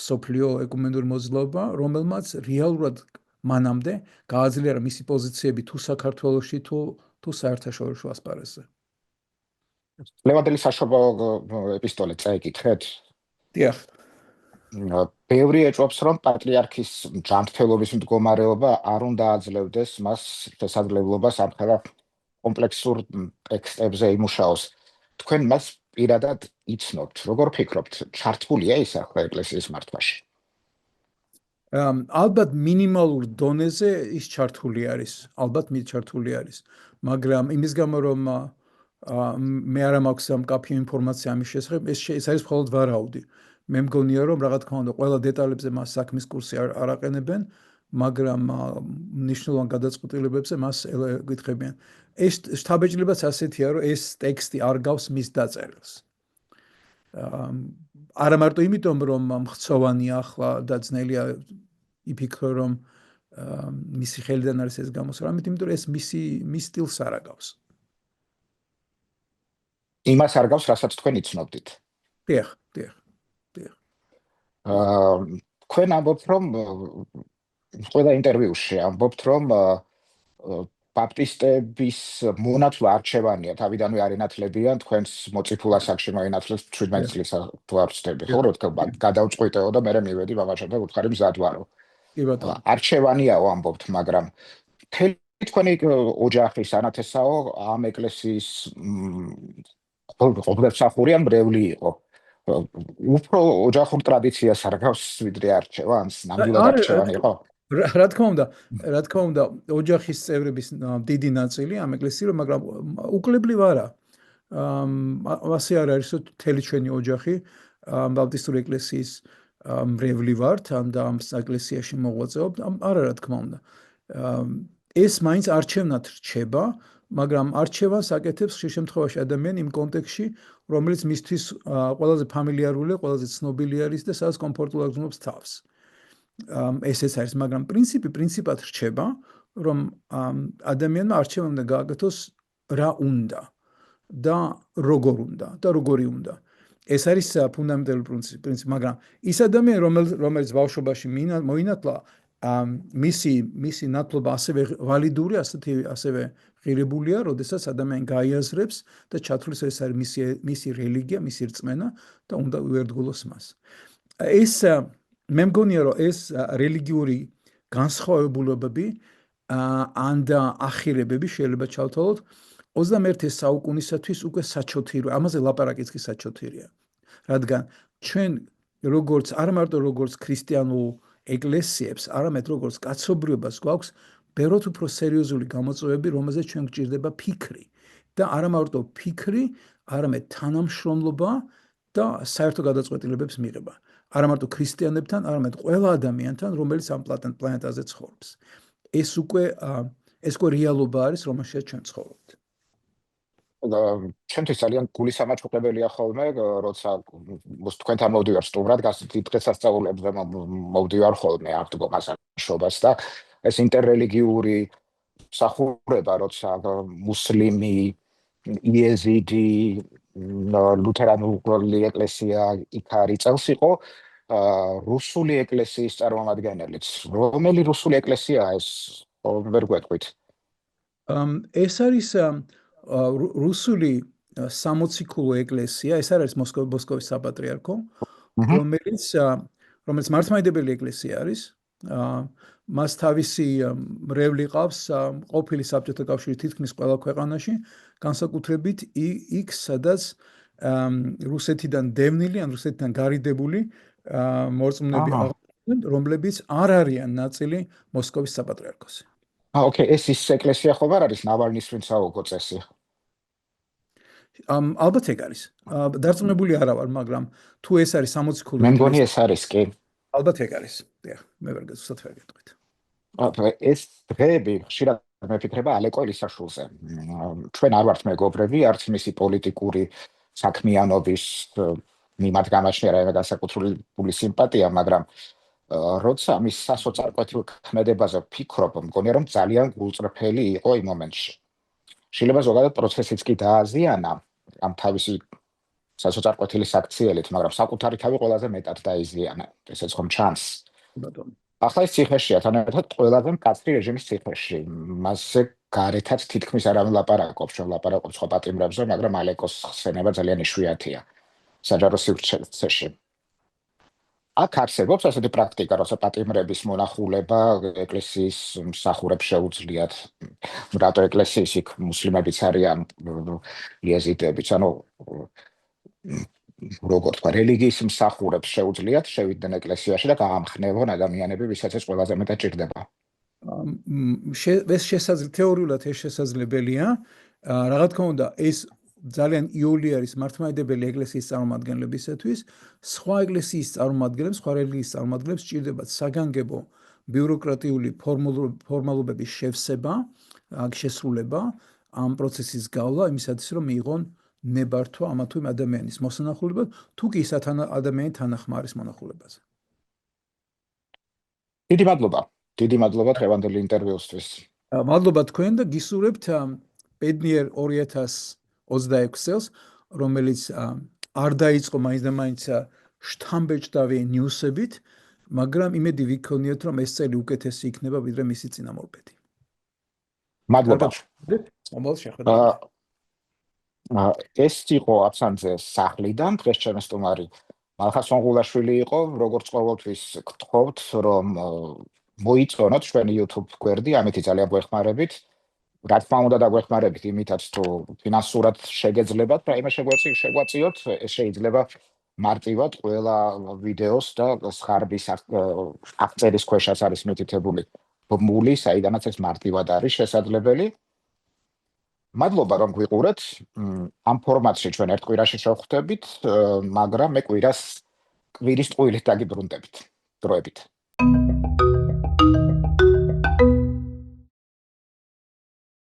მსოფლიო ეკუმენური მოძრაობა, რომელმაც რეალურად მანამდე გააძლიერა მისი პოზიციები თუ საქართველოში, თუ საერთაშორისო ასპარეზზე. ლევანდელი საშობო ეპისტოლე წაიკითხეთ? დიახ. ბევრი ეჭვობს, რომ პატრიარქის ჯანმრთელობის მდგომარეობა არ უნდა აძლევდეს მას შესაძლებლობას ამხელა კომპლექსურ ტექსტებზე იმუშაოს. თქვენ მას პირადად იცნობთ, როგორ ფიქრობთ, ჩართულია ის ახლა ეკლესიის მართვაში? ალბათ მინიმალურ დონეზე ის ჩართული არის, მაგრამ იმის გამო, რომ მე არ მაქვს მკაფიო ინფორმაცია ამის შესახებ, ეს არის მხოლოდ ვარაუდი. მე მგონია, რომ რა თქმა უნდა, ყველა დეტალებზე მას საქმის კურსი არ აყენებენ, მაგრამ მნიშვნელოვან გადაწყვეტილებებზე მას ეკითხებიან. ეს შთაბეჭდილებაც ასეთია, რომ ეს ტექსტი არ გავს მის დაწერილს. არა მარტო იმიტომ, რომ მხცოვანია ახლა და ძნელია იფიქრო, რომ მისი ხელიდან არის ეს გამოსავალ, იმიტომ რომ ეს მის სტილს არ აგავს. იმას არ გავს, რასაც თქვენ იცნობდით. დიახ. თქვენ ამბობთ, რომ ყველა ინტერვიუში ამბობთ, რომ ბაპტისტების მონათლა არჩევანია, თავიდანვე არ ინათლებიან, თქვენს მოწიფულ ასაკში მოინათლებს 17 წლის თუ არ ვცდები, ხო, რომ თქვა გადავწყვიტეო და მე მივედი მამაშენთან უთხარი მზადვარო. კი ბატონო. არჩევანიაო ამბობთ, მაგრამ თქვენი ოჯახის ანათესაო ამ ეკლესიის ყოველსახური ან მრევლი იყო. უფრო ოჯახურ ტრადიციას არ გავს ვიდრე არჩევანს, ნამდვილად არჩევანი იყო? რა თქმა უნდა, ოჯახის წევრების დიდი ნაწილი ამ ეკლესიలో, მაგრამ უკლებლივ არა. ასე არ არის, რომ მთელი ჩვენი ოჯახი ბაპტისტური ეკლესიის მრევლი ვართ და ამ ეკლესიაში მოღვაწეობთ, არა რა თქმა უნდა. ეს მაინც არჩევნად რჩება, მაგრამ არჩევანს აკეთებს ხშირ შემთხვევაში ადამიანი იმ კონტექსტში, რომელიც მისთვის ყველაზე ფამილიარული, ყველაზე ცნობილი არის და სადაც კომფორტულად გრძნობს თავს. ესეც არის, მაგრამ პრინციპად რჩება, რომ ადამიანმა არჩევანი უნდა გააკეთოს რა უნდა და როგორ უნდა და როგორი უნდა. ეს არის ფუნდამენტალური პრინციპი, მაგრამ ის ადამიანი, რომელიც ბავშვობაში მოინათლა, მისი ნათლობა ასევე ვალიდური, ასევე ღირებულია, როდესაც ადამიანი გაიაზრებს და ჩათვლის ეს არის მისი რელიგია, მისი რწმენა და უნდა უერთგულოს მას. მე მგონია, რომ ეს რელიგიური განსხვავებულობები და ახირებები შეიძლება ჩავთვალოთ 21 საუკუნისათვის უკვე საჩოთირია, ამაზე ლაპარაკიც კი საჩოთირია. რადგან ჩვენ არა მარტო როგორც ქრისტიანულ ეკლესიებს, არამედ როგორც კაცობრიობას გვაქვს ბევრად უფრო სერიოზული გამოწვევები, რომელზეც ჩვენ გვჭირდება ფიქრი და არა მარტო ფიქრი, არამედ თანამშრომლობა და საერთო გადაწყვეტილებების მიღება. არა მარტო ქრისტიანებთან, არამედ ყველა ადამიანთან, რომელიც ამ პლანეტაზე ცხოვრობს. ეს უკვე რეალობა არის, რომელშიც ჩვენ ცხოვრობთ. ჩვენთვის ძალიან გულისამაჩუყებელია ხოლმე, როცა თქვენთან მოვდივარ სტუმრად, დღესასწაულებზე მოვდივარ ხოლმე აღდგომას შობას და ეს ინტერრელიგიური მსახურება, როცა მუსლიმი, იეზიდი, ლუთერანული ეკლესია იქ არ იწევს იყო რუსული ეკლესიის წარმომადგენელიც. რომელი რუსული ეკლესიაა ეს? ვერ გვეტყვით. ეს არის რუსული სამოციქულო ეკლესია, ეს არის მოსკოვის საპატრიარქო, რომელიც მართლმადიდებელი ეკლესია არის. მას თავისი მრევლი ყავს ყოფილი საბჭოთა კავშირის თითქმის ყველა ქვეყანაში, განსაკუთრებით იქ, სადაც რუსეთიდან დევნილი ან რუსეთიდან გარიდებული მორწმუნეები აღმოჩნდნენ, რომლებიც არ არიან ნაწილი მოსკოვის საპატრიარქოსი. ოკეი, ეს ის ეკლესია ხო არ არის ნავალნის ვინცაუგო წესი? ალბათ ეგ არის. დარწმუნებული არა ვარ, მაგრამ თუ ეს არის სამოციქულო მე მგონი ეს არის კი. ალბათ ეგ არის. დიახ, მე ვერ გასწრაფ ვერ გეტყვით. ეს დღეები ხშირად მეფიქრება ალეკო ელისაშვილზე. ჩვენ არ ვართ მეგობრები, არც მისი პოლიტიკური საქმიანობის მიმართ გამაჩნია რაიმე განსაკუთრებული სიმპათია, მაგრამ როცა მის სასოწარკვეთილ ქმედებაზე ვფიქრობ, მგონია რომ ძალიან გულწრფელი იყო იმ მომენტში. შეიძლება ზოგადად პროცესიც კი დააზიანა ამ თავისი სასოწარკვეთის აქციელით, მაგრამ საკუთარი თავი ყველაზე მეტად დაიზიანა, ესეც ხომ ჩანს. ახლა ეს ციხეშია, თანაბრად ყველაზე მკაცრი რეჟიმის ციხეში. მასზე გარეთაც თითქმის არავინ ლაპარაკობს, ჩვენ ლაპარაკობთ სხვა პატიმრებზე, მაგრამ ალეკოს ხსენება ძალიან იშვიათია საჯარო სივრცეში. აქ არსებობს ასეთი პრაქტიკა, როცა პატიმრების მონახულება ეკლესიის მსახურებს შეუძლიათ. რატო ეკლესიის იქ მუსლიმებიც არიან, იეზიდებიც, ანუ როგორ თქვა, რელიგიის მსახურებს შეუძლიათ შევიდნენ ეკლესიაში და გაამხნევონ ადამიანები, ვისაც ეს ყველაზე მეტად ჭირდება. თეორიულად ეს შესაძლებელია. რა თქმა უნდა, ეს ძალიან იოლი არის მართლმადიდებელი ეკლესიის წარმომადგენლებისათვის, სხვა ეკლესიის წარმომადგენლებს, სხვა რელიგიის წარმომადგენლებს ჭირდებათ საგანგებო ბიუროკრატიული ფორმალობების შევსება, შესრულება, ამ პროცესის გავლა, იმისათვის რომ მიიღონ ნებართვა ამა თუ იმ ადამიანის მოსანახულებლად, თუ კი ის ადამიანი თანახმარის მონახულებაზე. დიდი მადლობა დღევანდელი ინტერვიუსთვის. მადლობა თქვენ და გისურვებთ ბედნიერ 2026 წელს, რომელიც არ დაიწყო მაინც და მაინც შთამბეჭდავი ნიუსებით, მაგრამ იმედი ვიქონიათ, რომ ეს წელი უკეთესი იქნება, ვიდრე მისი წინამორბედი. მადლობა. მომავალ შეხვედრამდე. ეს იყო აბსანძე სახლიდან, დღეს ჩემი სტუმარი მალხა სონღულაშვილი იყო, როგორც ყოველთვის გთხოვთ, რომ მოიწონოთ ჩვენი YouTube გვერდი, ამითი ძალიან გვეხმარებით. რა თქმა უნდა დაგვეხმარებით იმითაც, თუ ფინანსურად შეგეძლებათ, რაიმე შეგვაწიოთ, ეს შეიძლება მარტივად ყველა ვიდეოს და სხარბის აღწერის ქვეშაც არის მითითებული ბმული, საიდანაც ეს მარტივად არის შესაძლებელი. მადლობა რომ გვიყურეთ. ამ ფორმატში ჩვენ ერთ კვირაში შევხვდებით, მაგრამ მე კვირის ტყუილით დაგიბრუნდებით დროებით.